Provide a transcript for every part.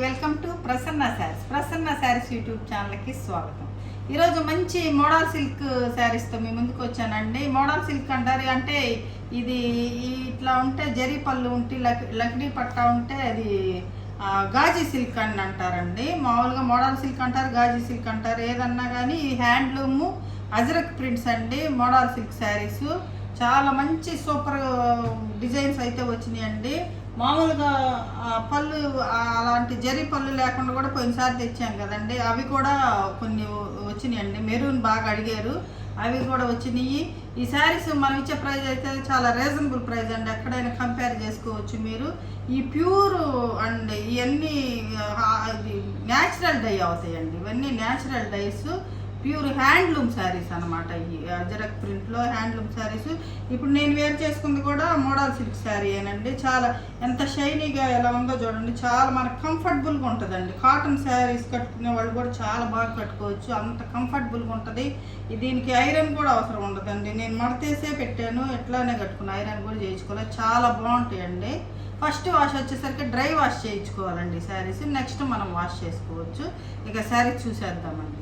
Welcome to Prasanna saris YouTube ఛానల్కి స్వాగతం. ఈరోజు మంచి మోడల్ సిల్క్ శారీస్తో మీ ముందుకు వచ్చానండి. మోడల్ సిల్క్ అంటారు అంటే ఇది ఇట్లా ఉంటే జరీ పళ్ళు ఉంటే లక్డీ పట్టా ఉంటే అది గాజీ సిల్క్ అని అంటారండి. మామూలుగా మోడల్ సిల్క్ అంటారు, గాజీ సిల్క్ అంటారు, ఏదన్నా కానీ హ్యాండ్లూము అజరక్ ప్రింట్స్ అండి. మోడల్ సిల్క్ శారీస్ చాలా మంచి సూపర్ డిజైన్స్ అయితే వచ్చినాయండి. మామూలుగా పళ్ళు అలాంటి జరీ పళ్ళు లేకుండా కూడా పోయినసారి తెచ్చాం కదండి, అవి కూడా కొన్ని వచ్చినాయండి. మెరూన్ బాగా అడిగారు, అవి కూడా వచ్చినాయి. ఈ శారీస్ మనం ఇచ్చే ప్రైస్ అయితే చాలా రీజనబుల్ ప్రైస్ అండి, ఎక్కడైనా కంపేర్ చేసుకోవచ్చు మీరు. ఈ ప్యూర్ అండ్ ఇవన్నీ న్యాచురల్ డై అవుతాయండి, ఇవన్నీ natural dice, pure handloom saris అనమాట. ఈ అజరక్ ప్రింట్లో హ్యాండ్లూమ్ శారీస్. ఇప్పుడు నేను వేర్ చేసుకుంది కూడా మోడల్ సిల్క్ శారీ ఏనండి. చాలా ఎంత షైనీగా ఎలా ఉందో చూడండి, చాలా మనకు కంఫర్టబుల్గా ఉంటుందండి. కాటన్ శారీస్ కట్టుకునే వాళ్ళు కూడా చాలా బాగా కట్టుకోవచ్చు, అంత కంఫర్టబుల్గా ఉంటుంది. దీనికి ఐరన్ కూడా అవసరం ఉండదండి. నేను మడతేసే పెట్టాను, ఎట్లానే కట్టుకుని ఐరన్ కూడా చేయించుకోవాలి. చాలా బాగుంటాయండి. ఫస్ట్ వాష్ వచ్చేసరికి డ్రై వాష్ చేయించుకోవాలండి శారీస్, నెక్స్ట్ మనం వాష్ చేసుకోవచ్చు. ఇక శారీ చూసేద్దామండి.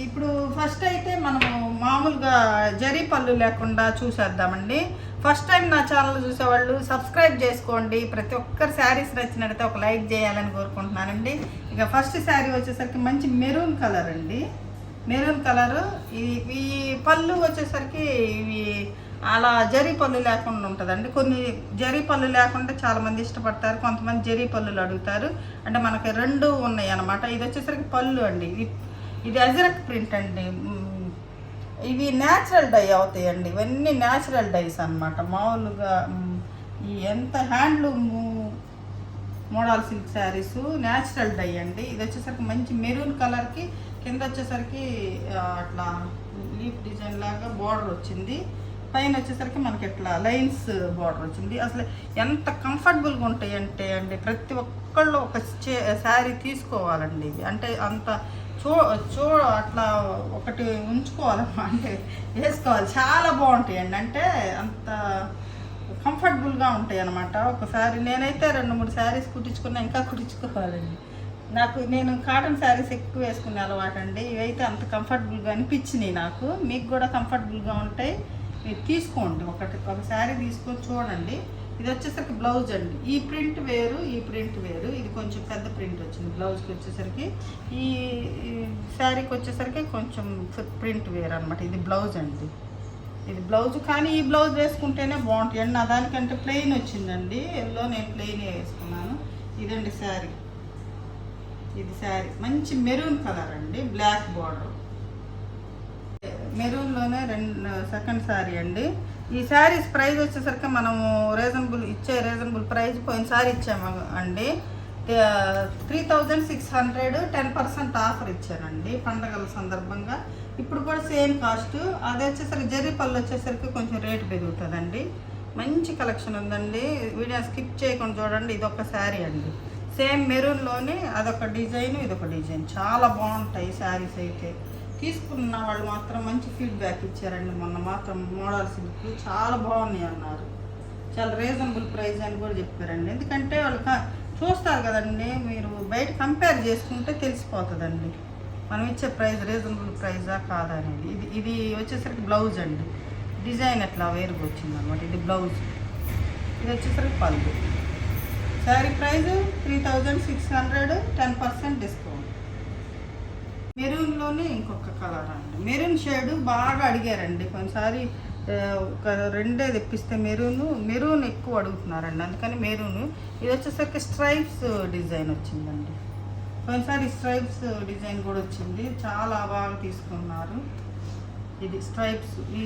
ఇప్పుడు ఫస్ట్ అయితే మనము మామూలుగా జరీ పళ్ళు లేకుండా చూసేద్దామండి. ఫస్ట్ టైం నా ఛానల్ చూసేవాళ్ళు సబ్స్క్రైబ్ చేసుకోండి. ప్రతి ఒక్కరు శారీస్ నచ్చినట్టయితే ఒక లైక్ చేయాలని కోరుకుంటున్నానండి. ఇక ఫస్ట్ శారీ వచ్చేసరికి మంచి మెరూన్ కలర్ అండి. Maroon colour. ఈ పళ్ళు వచ్చేసరికి ఇవి అలా జరీ పళ్ళు లేకుండా ఉంటుందండి. కొన్ని జరీ పళ్ళు లేకుండా చాలామంది ఇష్టపడతారు, కొంతమంది జరీ పళ్ళులు అడుగుతారు. అంటే మనకి రెండు ఉన్నాయి అన్నమాట. ఇది వచ్చేసరికి పళ్ళు అండి. ఇది అజరక్ ప్రింట్ అండి. ఇవి న్యాచురల్ డై అవుతాయండి, ఇవన్నీ న్యాచురల్ డైస్ అనమాట. మామూలుగా ఈ ఎంత handloom model silk saris natural die అండి. ఇది వచ్చేసరికి మంచి మెరూన్ కలర్కి కింద వచ్చేసరికి అట్లా లీఫ్ డిజైన్ లాగా బార్డర్ వచ్చింది. పైన వచ్చేసరికి మనకి ఇట్లా లైన్స్ బార్డర్ వచ్చింది. అసలు ఎంత కంఫర్టబుల్గా ఉంటాయి అంటే అండి, ప్రతి ఒక్కళ్ళు ఒక శారీ తీసుకోవాలండి. ఇది అంటే అంత అట్లా ఒకటి ఉంచుకోవాలమ్మా, అంటే వేసుకోవాలి. చాలా బాగుంటాయండి, అంటే అంత కంఫర్టబుల్గా ఉంటాయి అన్నమాట. ఒకసారి నేనైతే 2-3 శారీస్ కుట్టించుకున్నా, ఇంకా కుట్టించుకోవాలండి. నేను కాటన్ శారీస్ ఎక్కువ వేసుకునే అలవాటు అండి. ఇవైతే అంత కంఫర్టబుల్గా అనిపించినాయి నాకు. మీకు కూడా కంఫర్టబుల్గా ఉంటాయి, మీరు తీసుకోండి. ఒక శారీ తీసుకొని చూడండి. ఇది వచ్చేసరికి బ్లౌజ్ అండి. ఈ ప్రింట్ వేరు, ఈ ప్రింట్ వేరు. ఇది కొంచెం పెద్ద ప్రింట్ వచ్చింది బ్లౌజ్కి వచ్చేసరికి. ఈ శారీకి వచ్చేసరికి కొంచెం ప్రింట్ వేరు అనమాట. ఇది బ్లౌజ్ అండి, ఇది బ్లౌజ్. కానీ ఈ బ్లౌజ్ వేసుకుంటేనే బాగుంటుంది అండి. నా దానికంటే ప్లెయిన్ వచ్చిందండి, ఎల్లో నేను ప్లెయిన్ వేసుకున్నాను. ఇదండి శారీ. ఇది శారీ మంచి మెరూన్ కలర్ అండి, బ్లాక్ బార్డర్. మెరూన్లోనే సెకండ్ శారీ అండి. ఈ శారీస్ ప్రైస్ వచ్చేసరికి మనము రీజనబుల్ ప్రైస్ పోయినసారి ఇచ్చాము అండి. 3600, 10% ఆఫర్ ఇచ్చారండి పండగల సందర్భంగా. ఇప్పుడు కూడా సేమ్ కాస్ట్. అది వచ్చేసరికి జరీ పళ్ళు వచ్చేసరికి కొంచెం రేటు పెరుగుతుందండి. మంచి కలెక్షన్ ఉందండి, వీడియో స్కిప్ చేయకుండా చూడండి. ఇది ఒక శారీ అండి, సేమ్ మెరూన్లోనే అదొక డిజైన్, ఇదొక డిజైన్. చాలా బాగుంటాయి శారీస్ అయితే. తీసుకున్న వాళ్ళు మాత్రం మంచి ఫీడ్బ్యాక్ ఇచ్చారండి. మొన్న మాత్రం మోడల్ సిల్క్ చాలా బాగున్నాయి అన్నారు. చాలా రీజనబుల్ ప్రైస్ అని కూడా చెప్పారండి. ఎందుకంటే వాళ్ళు చూస్తారు కదండి, మీరు బయట కంపేర్ చేసుకుంటే తెలిసిపోతుందండి మనం ఇచ్చే ప్రైస్ రీజనబుల్ ప్రైజా కాదా అనేది. ఇది వచ్చేసరికి బ్లౌజ్ అండి, డిజైన్ ఎట్లా వేరుగా వచ్చింది అనమాట. ఇది బ్లౌజ్, ఇది వచ్చేసరికి పళ్ళు. Sari price 3600, 10% discount. మెరూన్లోనే ఇంకొక కలర్ అండి, మెరూన్ షేడ్ బాగా అడిగారండి. కొన్నిసారి ఒక 2 తెప్పిస్తే మెరూన్ ఎక్కువ అడుగుతున్నారండి, అందుకని మెరూన్. ఇది వచ్చేసరికి స్ట్రైప్స్ డిజైన్ వచ్చిందండి. కొన్నిసారి స్ట్రైప్స్ డిజైన్ కూడా వచ్చింది, చాలా బాగా తీసుకున్నారు. ఇది స్ట్రైప్స్, ఈ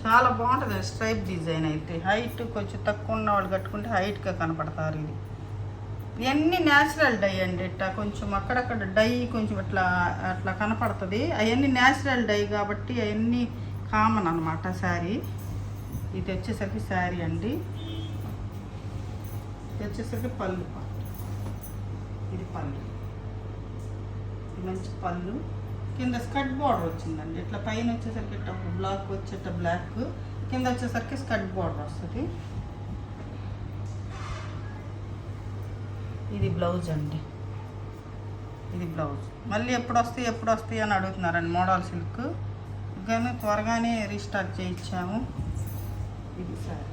చాలా బాగుంటుంది స్ట్రైప్ డిజైన్ అయితే. హైట్ కొంచెం తక్కువ ఉన్న వాళ్ళు కట్టుకుంటే హైట్గా కనపడతారు. ఇది ఇవన్నీ న్యాచురల్ డై అండి. ఇట్లా కొంచెం అక్కడక్కడ డై కొంచెం అట్లా కనపడుతుంది. అవన్నీ న్యాచురల్ డై కాబట్టి అవన్నీ కామన్ అనమాట శారీ. ఇది వచ్చేసరికి శారీ అండి. ఇది వచ్చేసరికి పళ్ళు, ఇది పళ్ళు, ఇది మంచి పళ్ళు. కింద స్కర్ట్ బార్డర్ వచ్చిందండి. ఇట్లా పైన వచ్చేసరికి ఇట్లా బ్లాక్ వచ్చేట బ్లాక్, కింద వచ్చేసరికి స్కర్ట్ బార్డర్ వస్తుంది. ఇది బ్లౌజ్ అండి. ఇది బ్లౌజ్. మళ్ళీ ఎప్పుడు వస్తాయి అని అడుగుతున్నారండి. మోడల్ సిల్క్ కానీ త్వరగానే రీస్టార్ట్ చేయించాము. ఇది సారీ.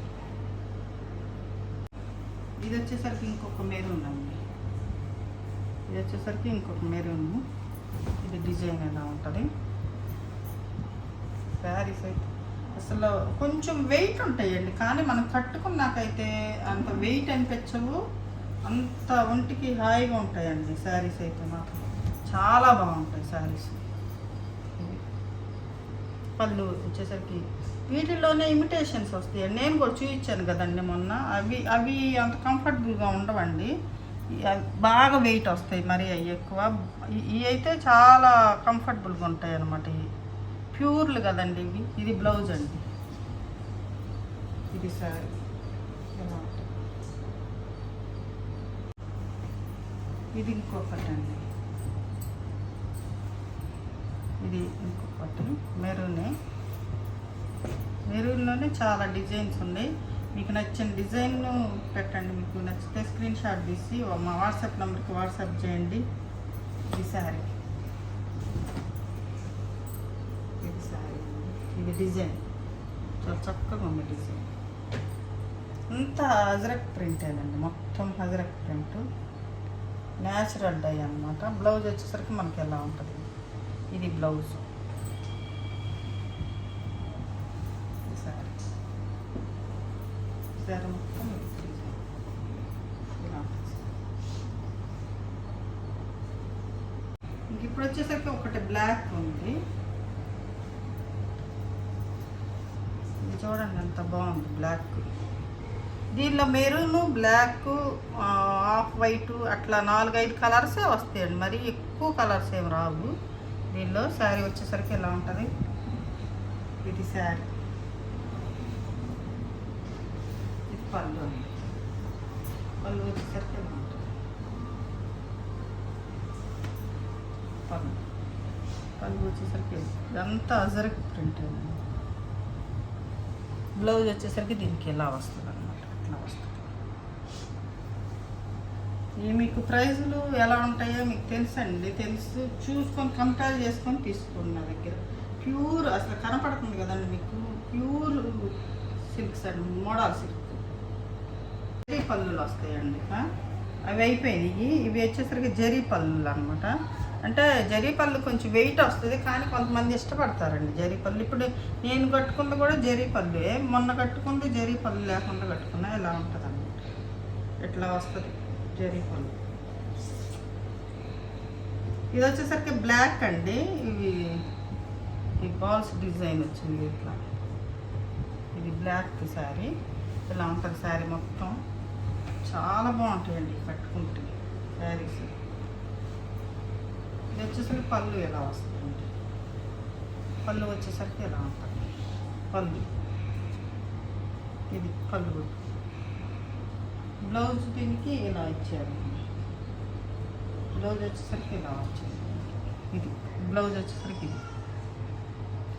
ఇది వచ్చేసరికి ఇంకొక మెరూన్ అండి. ఇది వచ్చేసరికి ఇంకొక మెరూన్. ఇది డిజైన్ ఎలా ఉంటుంది. శారీస్ అయితే అసలు కొంచెం వెయిట్ ఉంటాయండి, కానీ మనం కట్టుకున్నాకైతే అంత వెయిట్ అనిపించవు, అంత ఒంటికి హాయిగా ఉంటాయండి శారీస్ అయితే మాత్రం చాలా బాగుంటాయి శారీస్. పళ్ళు వచ్చేసరికి వీటిల్లోనే ఇమిటేషన్స్ వస్తాయండి. నేను కూడా చూపించాను కదండి మొన్న. అవి అంత కంఫర్టబుల్గా ఉండవండి, బాగా వెయిట్ వస్తాయి మరి అవి ఎక్కువ. ఇవి అయితే చాలా కంఫర్టబుల్గా ఉంటాయి అన్నమాట. ఇవి ప్యూర్లు కదండి ఇవి. ఇది బ్లౌజ్ అండి. ఇది సారీ. ఇది ఇంకొకటి అండి. ఇది ఇంకొకటి మెరూన్లోనే చాలా డిజైన్స్ ఉన్నాయి. మీకు నచ్చిన డిజైన్ పెట్టండి. మీకు నచ్చితే స్క్రీన్ షాట్ తీసి మా వాట్సాప్ నెంబర్కి వాట్సాప్ చేయండి. ఇది శారీ. ఇది డిజైన్ చాలా చక్కగా ఉంది. డిజైన్ అంతా అజరక్ ప్రింటేనండి, మొత్తం అజరక్ ప్రింట్, న్యాచురల్ డై అన్నమాట. బ్లౌజ్ వచ్చేసరికి మనకి ఎలా ఉంటుంది. ఇది బ్లౌజ్. మొత్తం ఇంక ఇప్పుడు వచ్చేసరికి ఒకటి బ్లాక్ ఉంది. ఇది చూడండి ఎంత బాగుంది బ్లాక్. దీనిలో మెరూన్, బ్లాక్, ఆఫ్ వైట్ అట్లా 4-5 కలర్సే వస్తాయండి, మరి ఎక్కువ కలర్స్ ఏమి రావు. దీనిలో శారీ వచ్చేసరికి ఎలా ఉంటుంది. ఇది శారీ. ఇది పళ్ళు అండి. పళ్ళు వచ్చేసరికి ఎలా ఉంటుంది. పళ్ళు వచ్చేసరికి ఇదంతా అజరక్ ప్రింట్ అండి. బ్లౌజ్ వచ్చేసరికి దీనికి ఎలా వస్తుంది అన్నమాట, అట్లా వస్తుంది. ఈ మీకు ప్రైజులు ఎలా ఉంటాయో మీకు తెలుసండి, తెలుసు. చూసుకొని కంపేర్ చేసుకొని తీసుకోండి. నా దగ్గర ప్యూర్ అసలు కనపడుతుంది కదండి మీకు, ప్యూర్ సిల్క్స్ అండి, మోడల్ సిల్క్. జరీ పళ్ళులు వస్తాయండి. అవి అయిపోయినాయి. ఇవి వచ్చేసరికి జరీ పళ్ళు అనమాట. అంటే జరీ పళ్ళు కొంచెం వెయిట్ వస్తుంది, కానీ కొంతమంది ఇష్టపడతారండి జరీ పళ్ళు. ఇప్పుడు నేను కట్టుకుంది కూడా జరీ పళ్ళే. మొన్న కట్టుకుంది జరీ పళ్ళు లేకుండా కట్టుకున్నా ఇలా ఉంటుంది అన్నమాట. ఇట్లా వస్తుంది జరీ పళ్ళు. ఇది వచ్చేసరికి బ్లాక్ అండి. ఈ బాల్స్ డిజైన్ వచ్చింది ఇట్లా. ఇది బ్లాక్ శారీ. ఇలా ఉంటుంది శారీ మొత్తం. చాలా బాగుంటాయండి కట్టుకుంటే శారీస్. ఇది వచ్చేసరికి పళ్ళు ఎలా వస్తుంది. పళ్ళు వచ్చేసరికి ఎలా ఉంటుంది పళ్ళు. ఇది పళ్ళు. బ్లౌజ్ దీనికి ఇలా ఇచ్చారు. బ్లౌజ్ వచ్చేసరికి ఇలా వచ్చింది. ఇది బ్లౌజ్ వచ్చేసరికి ఇది.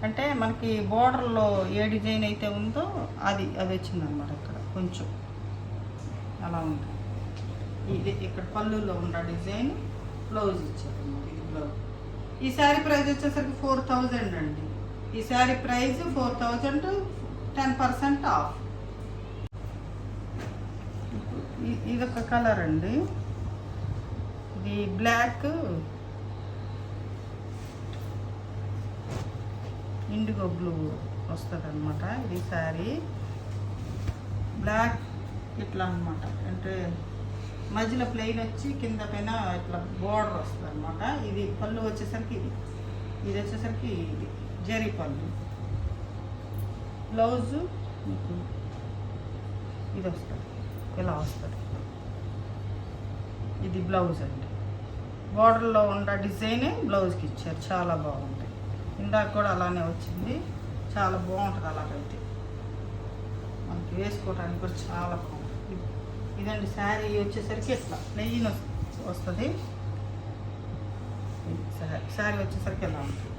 అంటే మనకి బోర్డర్లో ఏ డిజైన్ అయితే ఉందో అది వచ్చిందన్నమాట. ఇక్కడ కొంచెం అలా ఉంది. ఇది ఇక్కడ పళ్ళులో ఉన్న డిజైన్ బ్లౌజ్ ఇచ్చారన్నమాట. ఇది బ్లౌజ్. ఈ శారీ ప్రైస్ వచ్చేసరికి 4000 అండి. ఈ శారీ ప్రైస్ 4000, 10% ఆఫ్. ఇదొక కలర్ అండి. ఇది బ్లాక్, ఇండిగో బ్లూ వస్తుంది అనమాట. ఇది శారీ బ్లాక్ ఇట్లా అనమాట. అంటే మధ్యలో ప్లెయిన్ వచ్చి కింద పైన ఇట్లా బోర్డర్ వస్తుంది అనమాట. ఇది పళ్ళు వచ్చేసరికి ఇది వచ్చేసరికి ఇది జరీ పళ్ళు. బ్లౌజు మీకు ఇది వస్తుంది, ఇలా వస్తుంది. ఇది బ్లౌజ్ అండి. బోర్డర్లో ఉన్న డిజైనే బ్లౌజ్కి ఇచ్చారు. చాలా బాగుంది. ఇందాక కూడా అలానే వచ్చింది. చాలా బాగుంటుంది. అలాగైతే మనకి వేసుకోవడానికి కూడా చాలా బాగుంటుంది. ఇదండి శారీ వచ్చేసరికి ఇట్లా ప్లెయిన్ వస్తుంది. శారీ వచ్చేసరికి ఎలా ఉంటుంది.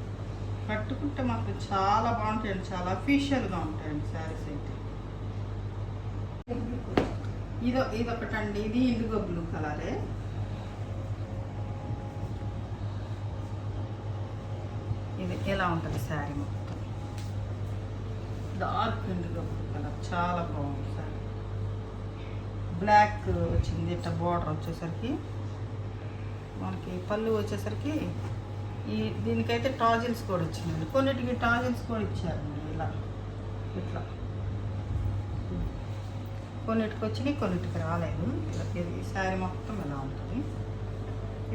కట్టుకుంటే మాకు చాలా బాగుంటాయండి, చాలా అఫీషియల్గా ఉంటాయండి శారీస్ అయితే. ఇదొకటండి, ఇది ఇండిగో బ్లూ కలరే. ఇది ఎలా ఉంటుంది శారీ మొత్తం డార్క్ ఇండిగో బ్లూ కలర్, చాలా బాగుంది శారీ. బ్లాక్ వచ్చింది ఇట్లా బార్డర్ వచ్చేసరికి. మనకి పళ్ళు వచ్చేసరికి దీనికైతే టాజిల్స్ కూడా వచ్చిందండి, కొన్నిటికి టాజిల్స్ కూడా ఇచ్చారండి. ఇలా ఇట్లా కొన్నిటికి వచ్చినాయి, కొన్నిటికి రాలేదు. ఇది శారీ మొత్తం ఎలా ఉంటుంది.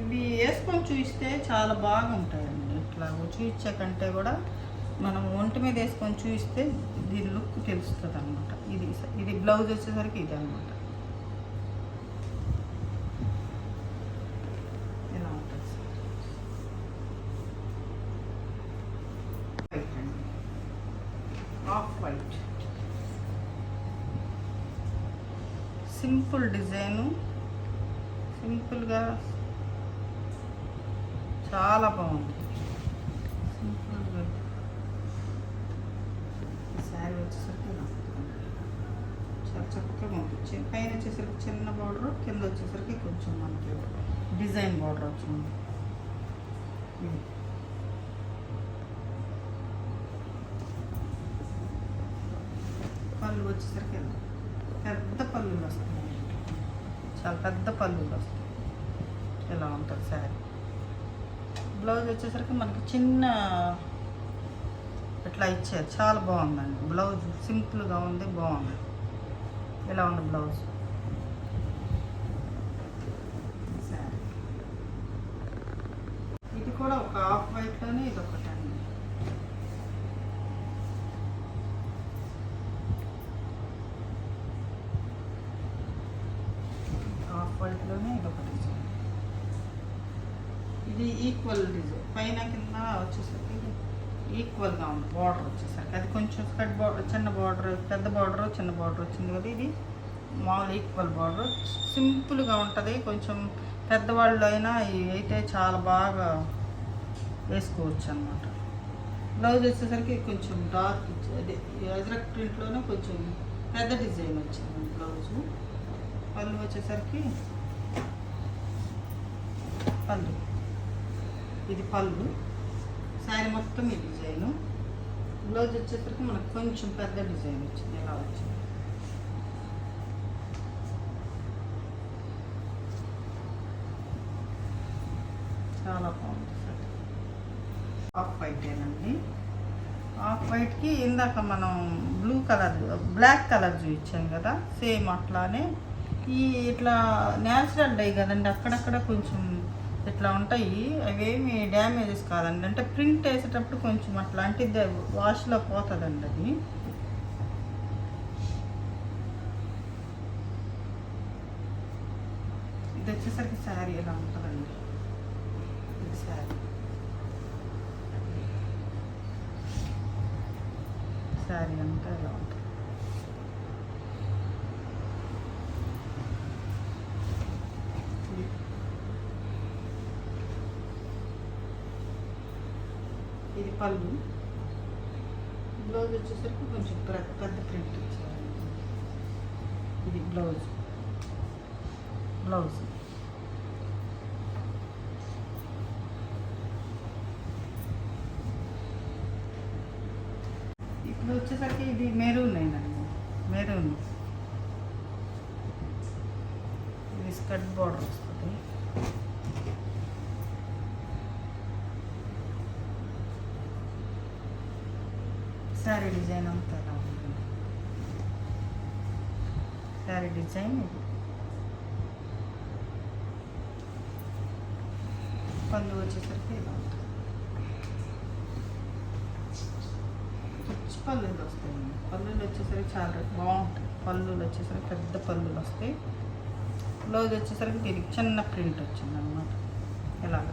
ఇవి వేసుకొని చూస్తే చాలా బాగుంటాయండి. ఇట్లా చూపించే కంటే కూడా మనం ఒంటి మీద వేసుకొని చూస్తే దీని లుక్ తెలుస్తుంది అనమాట. ఇది బ్లౌజ్ వచ్చేసరికి ఇది అనమాట. ఎలా ఉంటుంది వైట్ అండి, ఆఫ్ వైట్, సింపుల్ డిజైను, సింపుల్గా చాలా బాగుంది. సింపుల్గా శారీ వచ్చేసరికి చాలా చక్కగా ఉంటుంది. పైన వచ్చేసరికి చిన్న బార్డర్, కింద వచ్చేసరికి కొంచెం మనకి డిజైన్ బార్డర్ వచ్చింది. పళ్ళు వచ్చేసరికి పెద్ద పళ్ళులు వస్తాయి, చాలా పెద్ద పళ్ళులు వస్తాయి. ఎలా ఉంటుంది శారీ. బ్లౌజ్ వచ్చేసరికి మనకి చిన్న ఇట్లా ఇచ్చారు, చాలా బాగుందండి. బ్లౌజ్ సింపుల్గా ఉంది, బాగుంది. ఎలా ఉంది బ్లౌజ్ శారీ. ఇది కూడా ఒక ఆఫ్ వైట్లోనే ఇది ఒకటి అండి. ఆఫ్ వైట్లోనే ఇది ఒకటి. ఇది ఈక్వల్ డిజైన్, పైన కింద వచ్చేసరికి ఈక్వల్గా ఉంది. బార్డర్ వచ్చేసరికి అది కొంచెం కట్ బార్డర్, చిన్న బార్డర్, పెద్ద బార్డర్, చిన్న బార్డర్ వచ్చింది కదా. ఇది మామూలు ఈక్వల్ బార్డర్, సింపుల్గా ఉంటుంది. కొంచెం పెద్దవాళ్ళు అయినా అయితే చాలా బాగా వేసుకోవచ్చు అనమాట. బ్లౌజ్ వచ్చేసరికి కొంచెం డార్క్ అదే అజ్రక్ ప్రింట్లోనే కొంచెం పెద్ద డిజైన్ వచ్చింది బ్లౌజు. పళ్ళు వచ్చేసరికి పళ్ళు, ఇది పళ్ళు. శారీ మొత్తం ఈ డిజైను. బ్లౌజ్ వచ్చేసరికి మనకు కొంచెం పెద్ద డిజైన్ వచ్చింది. ఎలా వచ్చింది చాలా బాగుంది సార్. ఆఫ్ వైటేనండి. ఆఫ్ వైట్కి ఇందాక మనం బ్లూ కలర్, బ్లాక్ కలర్ చూపించాం కదా, సేమ్ అట్లానే ఇట్లా న్యాచురల్ డై కదండి, అక్కడక్కడ కొంచెం ఇట్లా ఉంటాయి. అవేమి డ్యామేజెస్ కాదండి, అంటే ప్రింట్ వేసేటప్పుడు కొంచెం అట్లాంటిది వాష్లో పోతుందండి అది. ఇది వచ్చేసరికి శారీ ఎలా ఉంటుందండి. ఇది శారీ అంతా ఎలా ఉంటుంది. ఇది పళ్ళు. బ్లౌజ్ వచ్చేసరికి కొంచెం పెద్ద ప్రింట్ ఇచ్చారు. ఇది బ్లౌజ్. ఇప్పుడు వచ్చేసరికి ఇది మెరూన్ అయినండి, మెరూన్. ఇది స్కర్ట్ బార్డర్ వస్తుంది. శారీ డిజైన్ అంతా ఎలా ఉంటుంది. శారీ డిజైన్ ఇది. పళ్ళు వచ్చేసరికి ఇలా ఉంటుంది. పళ్ళులు వస్తాయండి. పళ్ళులు వచ్చేసరికి చాలా బాగుంటాయి. పళ్ళులు వచ్చేసరికి పెద్ద పళ్ళులు వస్తాయి. బ్లౌజ్ వచ్చేసరికి దీనికి చిన్న ప్రింట్ వచ్చింది అన్నమాట. ఇలాగ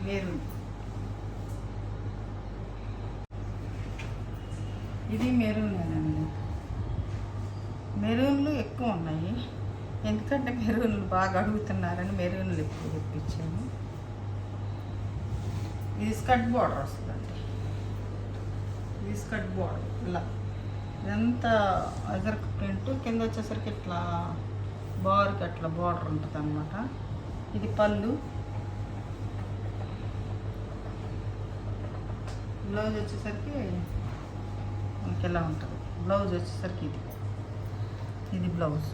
మెరూన్. ఇది మెరూనేనండి. మెరూన్లు ఎక్కువ ఉన్నాయి. ఎందుకంటే మెరూన్లు బాగా అడుగుతున్నారని మెరూన్లు ఎక్కువ తెప్పించాను. ఇది స్కర్ట్ బార్డర్ వస్తుందండి. ఇది స్కర్ట్ బార్డర్ ఇలా ఇదంతా అజర్క్ ప్రింట్, కింద వచ్చేసరికి ఇట్లా బార్కి అట్లా బార్డర్ ఉంటుంది అనమాట. ఇది పళ్ళు, బ్లౌజ్ వచ్చేసరికి మనకి ఎలా ఉంటుంది. బ్లౌజ్ వచ్చేసరికి ఇది బ్లౌజ్.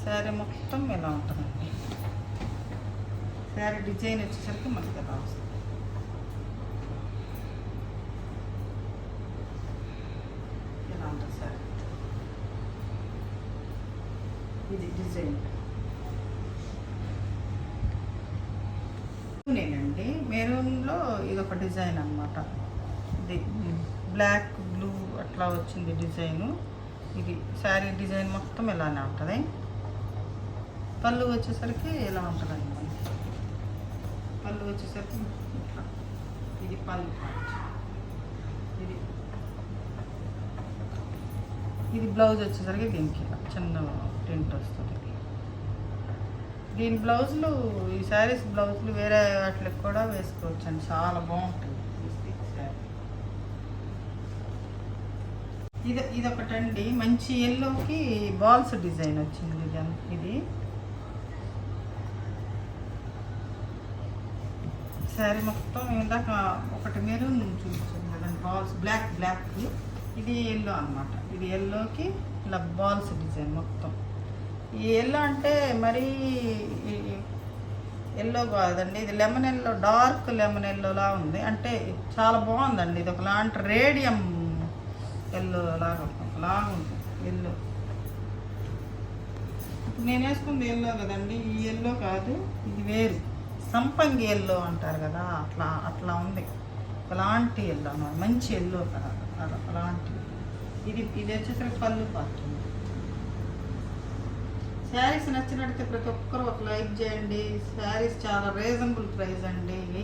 శారీ మొత్తం ఎలా ఉంటుందండి. శారీ డిజైన్ వచ్చేసరికి మనకి ఎలా వస్తుంది. ఎలా ఉంటుంది శారీ. ఇది డిజైన్ నేనండి. మెరూన్లో ఇదొక డిజైన్ అనమాట. ఇది బ్లాక్ బ్లూ అట్లా వచ్చింది డిజైను. ఇది శారీ డిజైన్ మొత్తం ఇలానే ఉంటుంది. పళ్ళు వచ్చేసరికి ఇలా ఉంటుందండి. పళ్ళు వచ్చేసరికి ఇట్లా ఇది పళ్ళు పార్ట్. ఇది బ్లౌజ్ వచ్చేసరికి దీనికి ఇలా చిన్న ప్రింట్ వస్తుంది. దీని బ్లౌజులు, ఈ శారీస్ బ్లౌజులు వేరే వాటికి కూడా వేసుకోవచ్చు అండి, చాలా బాగుంటుంది. ఇదొకటండి మంచి ఎల్లోకి బాల్స్ డిజైన్ వచ్చింది. ఇది శారీ మొత్తం ఇందాక ఒకటి మెరూన్ చూపించింది కదండి, బాల్స్ బ్లాక్. ఇది ఎల్లో అనమాట. ఇది ఎల్లోకి ఇలా బాల్స్ డిజైన్ మొత్తం. ఈ ఎల్లో అంటే మరీ ఎల్లో కాదండి, ఇది లెమన్ ఎల్లో, డార్క్ లెమన్ ఎల్లోలా ఉంది. అంటే చాలా బాగుందండి. ఇది ఒకలాంటి రేడియం ఎల్లో లాగా ఉంది ఎల్లో. ఇప్పుడు నేను వేసుకుంది ఎల్లో కదండి, ఈ ఎల్లో కాదు, ఇది వేరు. సంపంగి ఎల్లో అంటారు కదా, అట్లా ఉంది. అలాంటి ఎల్లో అన్నమాట, మంచి ఎల్లో కదా అలాంటి. ఇది వచ్చేసరికి పళ్ళు పార్ట్. శారీస్ నచ్చినట్టు ప్రతి ఒక్కరు ఒక లైక్ చేయండి. శారీస్ చాలా రీజనబుల్ ప్రైస్ అండి. ఇవి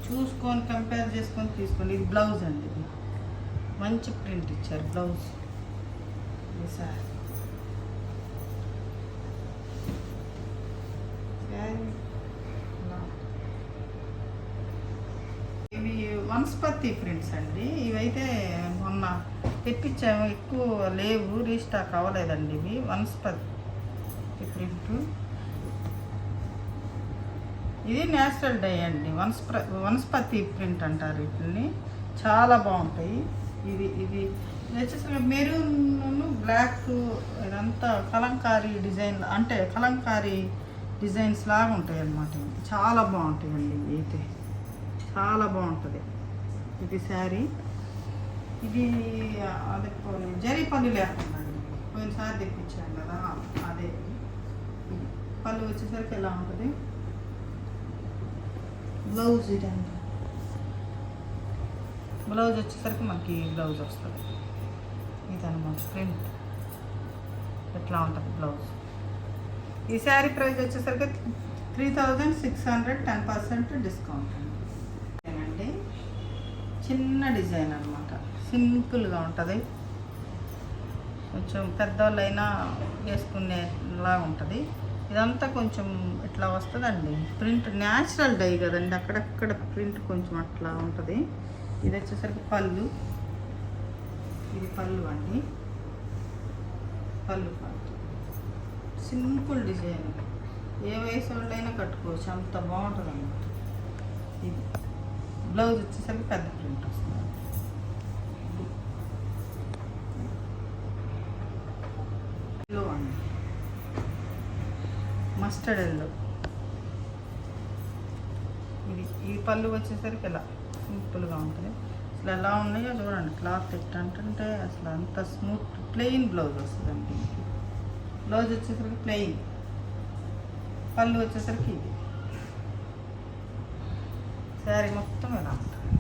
చూసుకొని కంపేర్ చేసుకొని తీసుకోండి. ఇది బ్లౌజ్ అండి. ఇది మంచి ప్రింట్ ఇచ్చారు బ్లౌజ్. ఇది శారీ ఇవి వనస్పతి ప్రింట్స్ అండి. ఇవైతే మొన్న తెప్పించాము, ఎక్కువ లేవు, రీస్టాక్ అవ్వలేదండి. ఇవి వనస్పతి ప్రింట్. ఇది నేచురల్ డై అండి, వనస్పతి ప్రింట్ అంటారు వీటిని. చాలా బాగుంటాయి. ఇది వచ్చేసరికి మెరూన్ బ్లాక్, ఇదంతా కలంకారీ డిజైన్, అంటే కలంకారీ డిజైన్స్ లాగా ఉంటాయి అన్నమాట. చాలా బాగుంటాయండి. ఇవి అయితే చాలా బాగుంటుంది. ఇది శారీ. ఇది అదే జరీ పళ్ళు లేకుండా పోయినసారి తెప్పించాను కదా, అదే. పళ్ళు వచ్చేసరికి ఎలా ఉంటుంది. బ్లౌజ్ ఇదండి. బ్లౌజ్ వచ్చేసరికి మనకి బ్లౌజ్ వస్తుంది. ఇదన్నమాట ప్రింట్. ఎట్లా ఉంటుంది బ్లౌజ్. ఈ శారీ ప్రైస్ వచ్చేసరికి 3600, 10% డిస్కౌంట్ అండి. చిన్న డిజైన్ అనమాట, సింపుల్గా ఉంటుంది. కొంచెం పెద్దవాళ్ళైనా వేసుకునేలా ఉంటుంది. ఇదంతా కొంచెం ఇట్లా వస్తుందండి ప్రింట్. న్యాచురల్ డై కదండి, అక్కడక్కడ ప్రింట్ కొంచెం అట్లా ఉంటుంది. ఇది వచ్చేసరికి పళ్ళు. ఇది పళ్ళు అండి. పళ్ళు సింపుల్ డిజైన్, ఏ వయసు వాళ్ళైనా కట్టుకోవచ్చు, అంత బాగుంటుంది అన్నమాట. ఇది బ్లౌజ్ వచ్చేసరికి పెద్ద ప్రింట్ వస్తుంది. ఎల్లో అండి, మస్టర్డ్ ఎల్లో. ఈ పళ్ళు వచ్చేసరికి ఇలా సింపుల్గా ఉంటుంది. అసలు ఎలా ఉన్నాయో చూడండి. క్లాత్ ఎట్టంటే అసలు అంత స్మూత్. ప్లెయిన్ బ్లౌజ్ వస్తుందండి. బ్లౌజ్ వచ్చేసరికి ప్లెయిన్, పళ్ళు వచ్చేసరికి ఇది. శారీ మొత్తం ఎలా ఉంటుంది.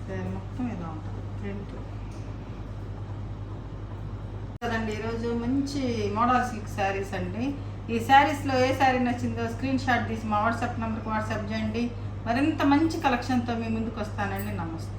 శారీ మొత్తం ఎలా ఉంటుంది ప్రింట్ కదండి. ఈరోజు మంచి మోడల్ సిల్క్ శారీస్ అండి. ఈ శారీస్లో ఏ శారీ నచ్చిందో స్క్రీన్ షాట్ తీసి మా వాట్సాప్ నెంబర్కి వాట్సాప్ చేయండి. మరింత మంచి కలెక్షన్తో మీ ముందుకు వస్తానండి. నమస్తే.